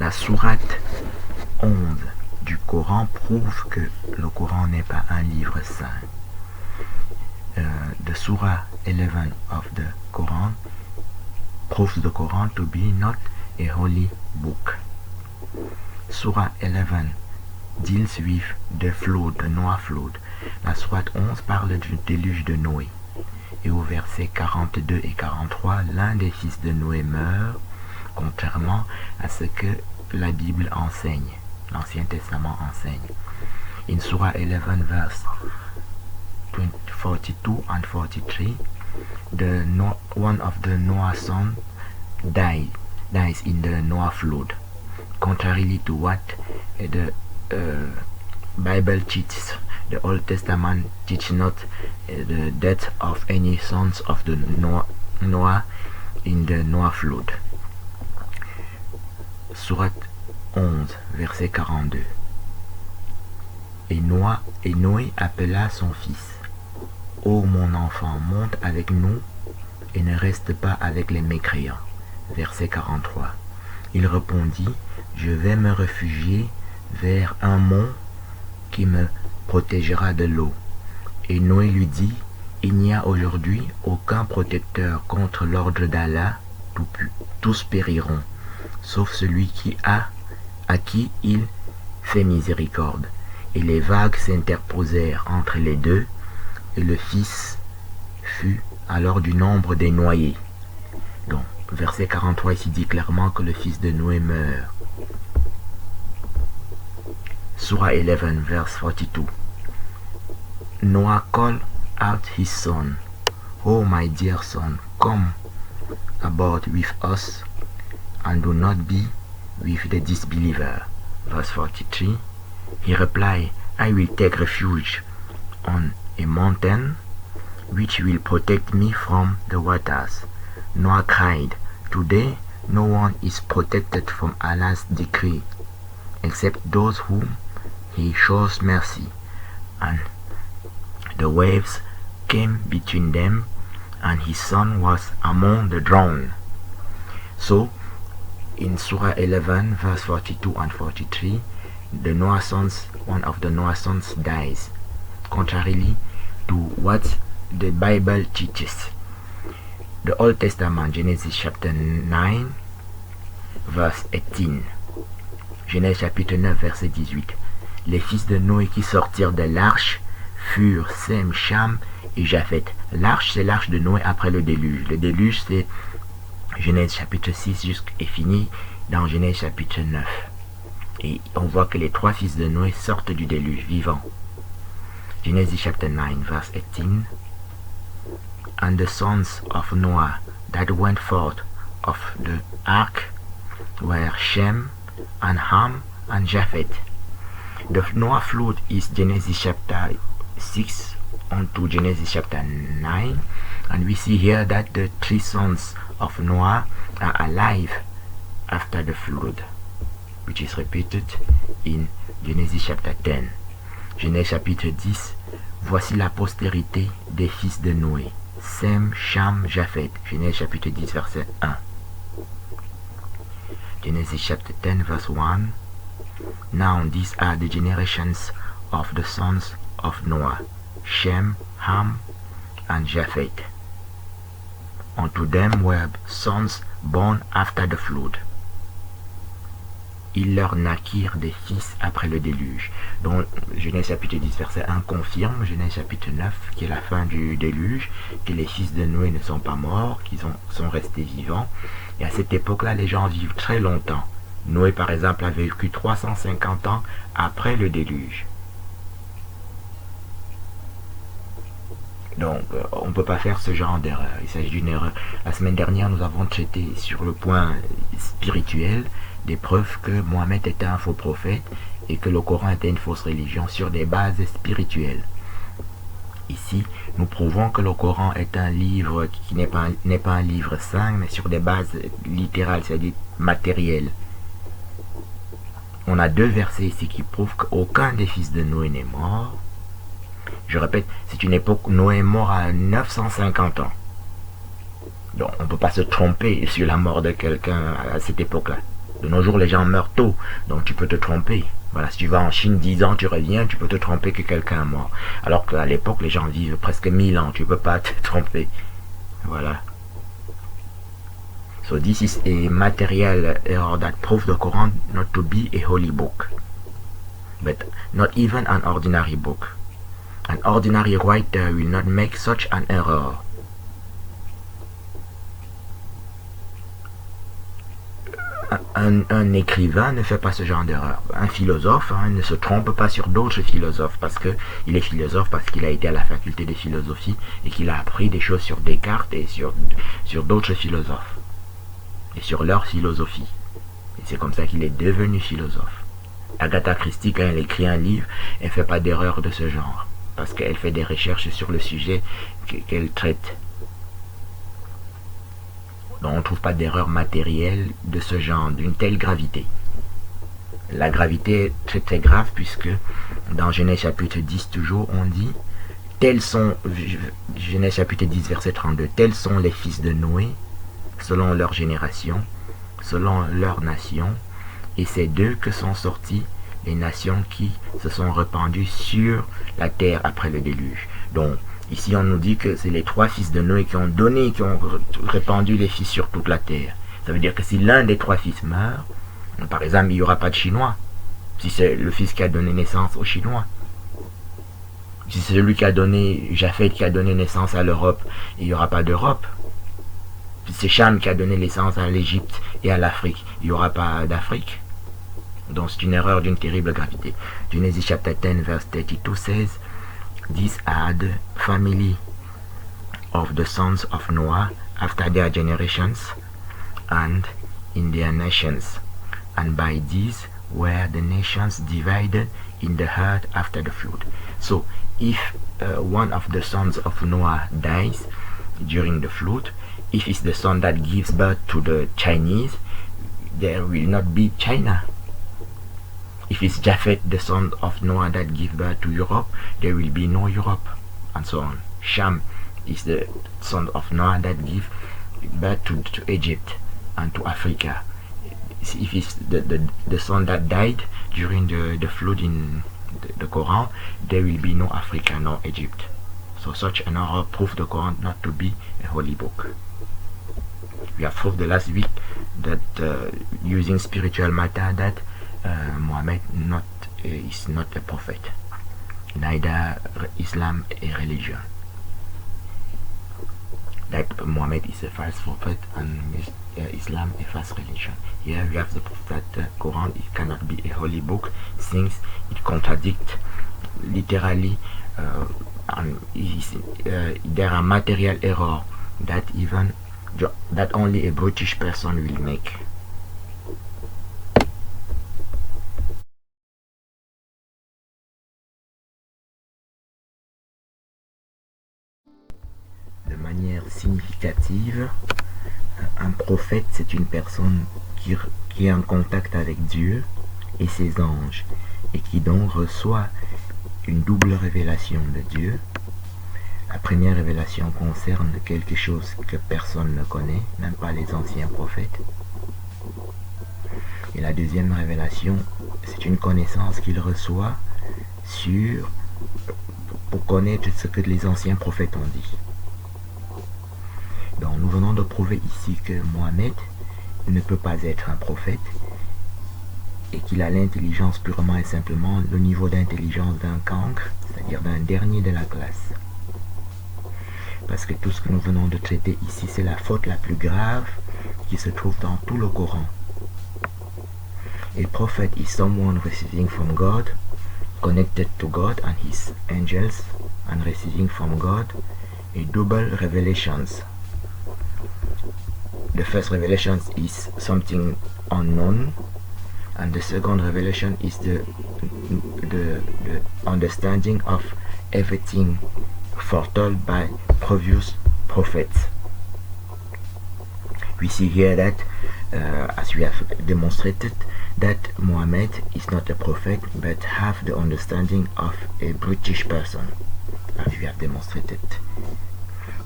La sourate 11 du Coran prouve que le Coran n'est pas un livre saint. The Surah 11 of the Quran proves the Quran to be not a holy book. Surah 11 deals with the flood, the Noah flood. La sourate 11 parle du déluge de Noé. Et au verset 42 et 43, l'un des fils de Noé meurt, contrairement à ce que la Bible enseigne, l'Ancien Testament enseigne. In Surah 11 verse 42 and 43, one of the Noah's sons dies in the Noah flood, contrarily to what the Bible teaches. The Old Testament teaches not the death of any sons of the Noah in the Noah flood. Sourate 11, verset 42. Et Noé appela son fils. Ô mon enfant, monte avec nous et ne reste pas avec les mécréants. Verset 43. Il répondit, je vais me réfugier vers un mont qui me protégera de l'eau. Et Noé lui dit, il n'y a aujourd'hui aucun protecteur contre l'ordre d'Allah, tous périront, sauf celui à qui il fait miséricorde. Et les vagues s'interposèrent entre les deux, et le fils fut alors du nombre des noyés. Donc, verset 43 ici dit clairement que le fils de Noé meurt. Surah 11, verse 42. Noah called out his son, "Oh my dear son, come aboard with us and do not be with the disbeliever." Verse 43. He replied, I will take refuge on a mountain which will protect me from the waters. Noah cried, today no one is protected from Allah's decree except those whom he shows mercy. And the waves came between them, and his son was among the drowned. So, in Surah 11, verse 42 and 43, one of the Noah's sons dies, contrarily to what the Bible teaches. The Old Testament, Genesis chapter 9, verse 18. Genèse chapitre 9, verset 18. Les fils de Noé qui sortirent de l'arche furent Sem, Cham et Japheth. L'arche, c'est l'arche de Noé après le déluge. Le déluge, c'est Genèse chapitre 6 et fini dans Genèse chapitre 9. Et on voit que les trois fils de Noé sortent du déluge vivants. Genesis chapter 9, verse 18. And the sons of Noah that went forth of the ark were Shem and Ham and Japheth. The Noah flood is Genesis chapter 6 on to Genesis chapter 9, and we see here that the three sons of Noah are alive after the flood, which is repeated in Genesis chapter 10. Genèse chapitre 10, voici la postérité des fils de Noé, Sem, Cham, Japheth. Genèse chapitre 10, verset 1. Genesis chapter 10, verse 1. Now these are the generations of the sons of Noah, Shem, Ham, and Japheth. Unto them were sons born after the flood. Ils leur naquirent des fils après le déluge. Donc Genèse chapitre 10 verset 1 confirme Genèse chapitre 9 qui est la fin du déluge, que les fils de Noé ne sont pas morts, qu'ils sont restés vivants. Et à cette époque-là, les gens vivent très longtemps. Noé par exemple a vécu 350 ans après le déluge. Donc on ne peut pas faire ce genre d'erreur. Il s'agit d'une erreur. La semaine dernière, nous avons traité sur le point spirituel des preuves que Mohammed était un faux prophète et que le Coran était une fausse religion sur des bases spirituelles. Ici, nous prouvons que le Coran est un livre qui n'est pas un livre saint, mais sur des bases littérales, c'est-à-dire matérielles. On a deux versets ici qui prouvent qu'aucun des fils de Noé n'est mort. Je répète, c'est une époque où Noé est mort à 950 ans. Donc on ne peut pas se tromper sur la mort de quelqu'un à cette époque-là. De nos jours, les gens meurent tôt, donc tu peux te tromper. Voilà, si tu vas en Chine 10 ans, tu reviens, tu peux te tromper que quelqu'un est mort. Alors qu'à l'époque, les gens vivent presque 1000 ans, tu peux pas te tromper. Voilà. So this is a material error that proves the Quran not to be a holy book, but not even an ordinary book. An ordinary writer will not make such an error. Un écrivain ne fait pas ce genre d'erreur. Un philosophe ne se trompe pas sur d'autres philosophes parce qu'il est philosophe, parce qu'il a été à la faculté de philosophie et qu'il a appris des choses sur Descartes et sur d'autres philosophes et sur leur philosophie. Et c'est comme ça qu'il est devenu philosophe. Agatha Christie, quand elle écrit un livre, elle ne fait pas d'erreur de ce genre parce qu'elle fait des recherches sur le sujet qu'elle traite. Donc on ne trouve pas d'erreur matérielle de ce genre, d'une telle gravité. La gravité est très très grave puisque dans Genèse chapitre 10 toujours on dit tels sont, Genèse chapitre 10 verset 32, tels sont les fils de Noé selon leur génération, selon leur nation, et c'est d'eux que sont sortis les nations qui se sont répandues sur la terre après le déluge. Donc ici, on nous dit que c'est les 3 fils de Noé qui ont répandu les fils sur toute la terre. Ça veut dire que si l'un des 3 fils meurt, par exemple, il n'y aura pas de Chinois. Si c'est le fils qui a donné naissance aux Chinois. Si c'est celui qui a donné, Japheth qui a donné naissance à l'Europe, il n'y aura pas d'Europe. Si c'est Cham qui a donné naissance à l'Égypte et à l'Afrique, il n'y aura pas d'Afrique. Donc c'est une erreur d'une terrible gravité. Genesis chapter 10 verse 32 says, "These are the family of the sons of Noah after their generations and in their nations. And by these were the nations divided in the earth after the flood." So, if one of the sons of Noah dies during the flood, if it's the son that gives birth to the Chinese, there will not be China. If it's Japheth, the son of Noah, that gives birth to Europe, there will be no Europe, and so on. Sham is the son of Noah that gives birth to Egypt and to Africa. If it's the son that died during the flood in the Quran, there will be no Africa, no Egypt. So such an error proves the Quran not to be a holy book. We have proved the last week that using spiritual matter that Muhammad is not a prophet, neither Islam a religion. That Muhammad is a false prophet and Islam a false religion. Here we have the proof that the Quran it cannot be a holy book since it contradicts literally and there are material error that only a British person will make. De manière significative, un prophète c'est une personne qui est en contact avec Dieu et ses anges et qui donc reçoit une double révélation de Dieu. La première révélation concerne quelque chose que personne ne connaît, même pas les anciens prophètes. Et la deuxième révélation, c'est une connaissance qu'il reçoit pour connaître ce que les anciens prophètes ont dit. Donc nous venons de prouver ici que Mohammed ne peut pas être un prophète et qu'il a l'intelligence purement et simplement le niveau d'intelligence d'un cancre, c'est-à-dire d'un dernier de la classe. Parce que tout ce que nous venons de traiter ici, c'est la faute la plus grave qui se trouve dans tout le Coran. A prophet is someone receiving from God, connected to God and his angels, and receiving from God a double revelations. The first revelation is something unknown, and the second revelation is the understanding of everything foretold by previous prophets. We see here that, as we have demonstrated, that Muhammad is not a prophet, but have the understanding of a British person, as we have demonstrated.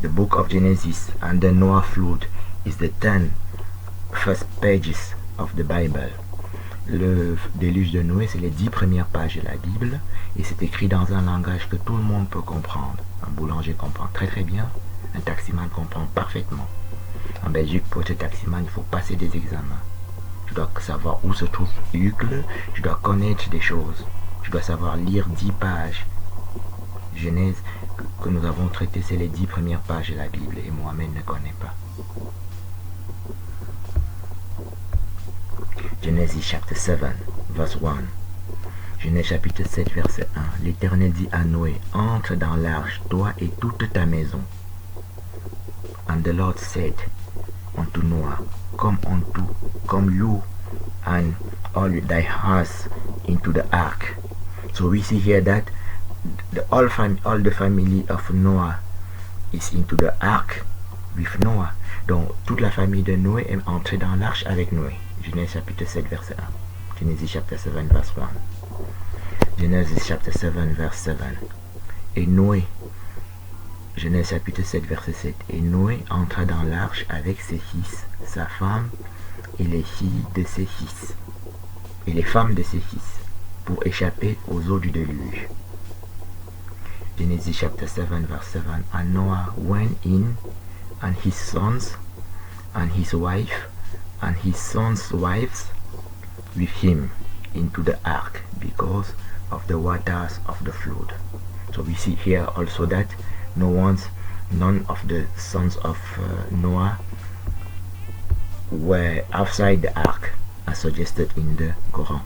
The book of Genesis and the Noah flood is the 10 first pages of the Bible. Le déluge de Noé, c'est les 10 premières pages de la Bible et c'est écrit dans un langage que tout le monde peut comprendre. Un boulanger comprend très très bien, un taximan comprend parfaitement. En Belgique, pour être taximan, il faut passer des examens. Tu dois savoir où se trouve Uccle, tu dois connaître des choses, tu dois savoir lire 10 pages. Genèse que nous avons traité, c'est les 10 premières pages de la Bible et Mohamed ne connaît pas. Genesis chapter 7, verse 1. Genèse chapitre 7, verset 1. L'Éternel dit à Noé, entre dans l'arche, toi et toute ta maison. And the Lord said unto Noah, come you and all thy house into the ark. So we see here that all the family of Noah is into the ark with Noah. Donc toute la famille de Noé est entrée dans l'arche avec Noé. Genèse chapitre 7 verset 1. Genesis chapter 7 verse 1. Genesis chapter 7 verse 7. Et Noé, Genèse chapitre 7 verset 7. Et Noé entra dans l'arche avec ses fils, sa femme et les filles de ses fils et les femmes de ses fils pour échapper aux eaux du déluge. Genesis chapter 7 verse 7. And Noah went in and his sons and his wife and his sons' wives with him into the ark because of the waters of the flood. So we see here also that none of the sons of Noah were outside the ark as suggested in the Coran.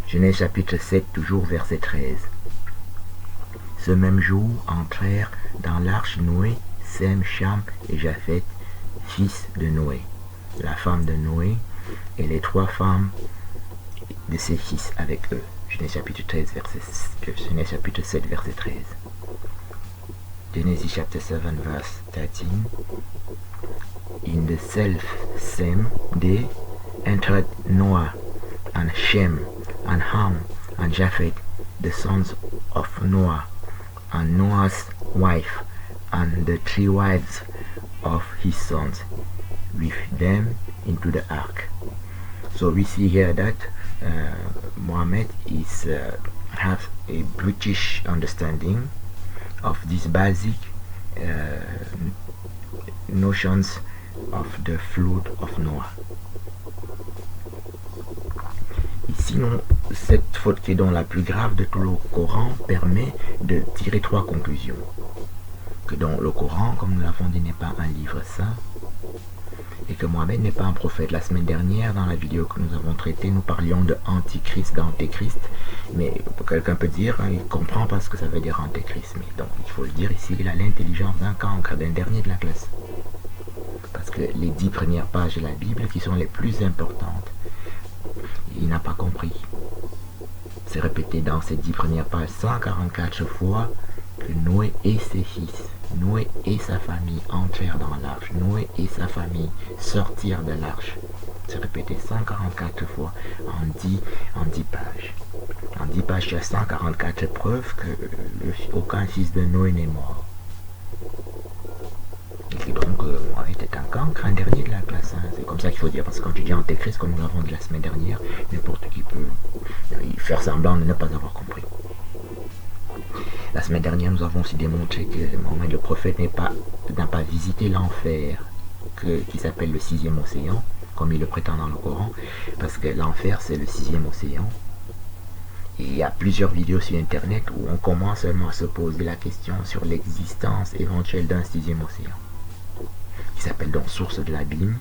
Genèse chapitre 7 toujours verset 13. Ce même jour entrèrent dans l'arche Noé, Sem, Cham et Japhet, fils de Noé, la femme de Noé et les 3 femmes de ses fils avec eux. Genèse chapitre 7 verset 13. Genesis chapter 7 verse 13. In the self-same day entered Noah and Shem and Ham and Japhet, the sons of Noah, and Noah's wife, and the 3 wives of his sons, with them into the ark. So we see here that Mohammed has a British understanding of these basic notions of the flood of Noah. Sinon, cette faute qui est donc la plus grave de tout le Coran permet de tirer 3 conclusions. Que donc le Coran, comme nous l'avons dit, n'est pas un livre saint et que Mohammed n'est pas un prophète. La semaine dernière, dans la vidéo que nous avons traitée, nous parlions de Antichrist, d'Antéchrist, mais quelqu'un peut dire, il comprend pas ce que ça veut dire Antéchrist, mais donc il faut le dire ici, il a l'intelligence d'un cancre, d'un dernier de la classe. Parce que les 10 premières pages de la Bible, qui sont les plus importantes, il n'a pas compris. C'est répété dans ces 10 premières pages 144 fois que Noé et ses fils, Noé et sa famille entrèrent dans l'arche, Noé et sa famille sortirent de l'arche. C'est répété 144 fois en 10 pages. En 10 pages, il y a 144 preuves que aucun fils de Noé n'est mort. Et donc, était un cancre, un dernier de la classe. Hein. C'est comme ça qu'il faut dire, parce que quand tu dis Antéchrist, comme nous l'avons dit la semaine dernière, n'importe qui peut faire semblant de ne pas avoir compris. La semaine dernière, nous avons aussi démontré que Mohammed le prophète n'a pas visité l'enfer, qui s'appelle le 6e océan, comme il le prétend dans le Coran, parce que l'enfer, c'est le 6e océan. Et il y a plusieurs vidéos sur Internet où on commence seulement à se poser la question sur l'existence éventuelle d'un 6e océan, qui s'appelle donc source de l'abîme,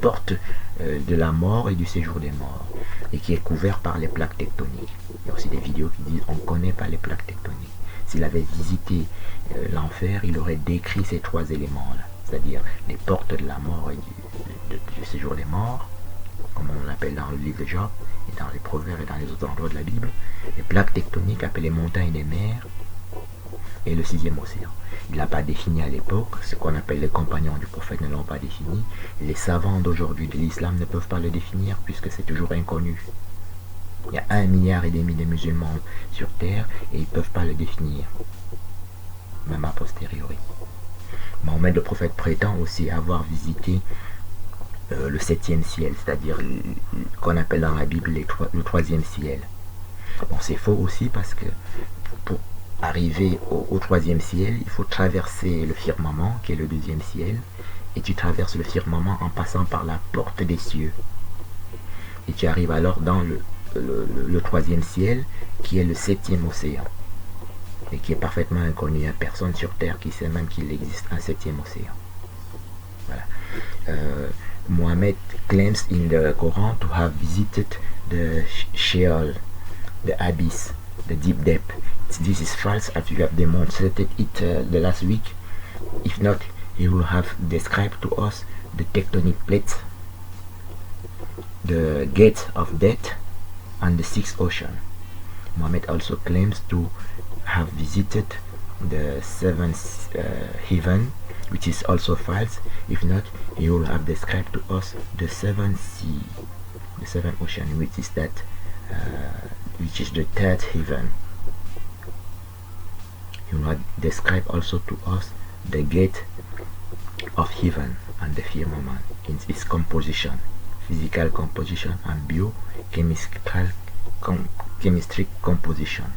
porte de la mort et du séjour des morts, et qui est couvert par les plaques tectoniques. Il y a aussi des vidéos qui disent on ne connaît pas les plaques tectoniques. S'il avait visité l'enfer, il aurait décrit ces 3 éléments-là, c'est-à-dire les portes de la mort et du séjour des morts, comme on l'appelle dans le livre de Job, et dans les proverbes et dans les autres endroits de la Bible, les plaques tectoniques appelées montagnes des mers, et le 6e océan. Il n'a pas défini à l'époque, ce qu'on appelle les compagnons du prophète ne l'ont pas défini, les savants d'aujourd'hui de l'islam ne peuvent pas le définir puisque c'est toujours inconnu. Il y a 1,5 milliard de musulmans sur terre et ils ne peuvent pas le définir, même a posteriori. Mohammed le prophète prétend aussi avoir visité le septième ciel, c'est-à-dire qu'on appelle dans la Bible le troisième ciel. Bon, c'est faux aussi parce que pour arriver au troisième ciel, il faut traverser le firmament, qui est le deuxième ciel, et tu traverses le firmament en passant par la porte des cieux. Et tu arrives alors dans le troisième ciel, qui est le septième océan, et qui est parfaitement inconnu à personne sur Terre qui sait même qu'il existe un septième océan. Voilà. Mohammed claims in the Quran to have visited the Sheol, the abyss, the deep depth. This is false, as you have demonstrated it the last week. If not, he will have described to us the tectonic plates, the gates of death, and the sixth ocean. Mohammed also claims to have visited the seventh heaven, which is also false. If not, he will have described to us the seventh sea, the seventh ocean, which is that, which is the third heaven. He will have described also to us the gate of heaven and the firmament in its composition, physical composition and biochemical chemistry composition.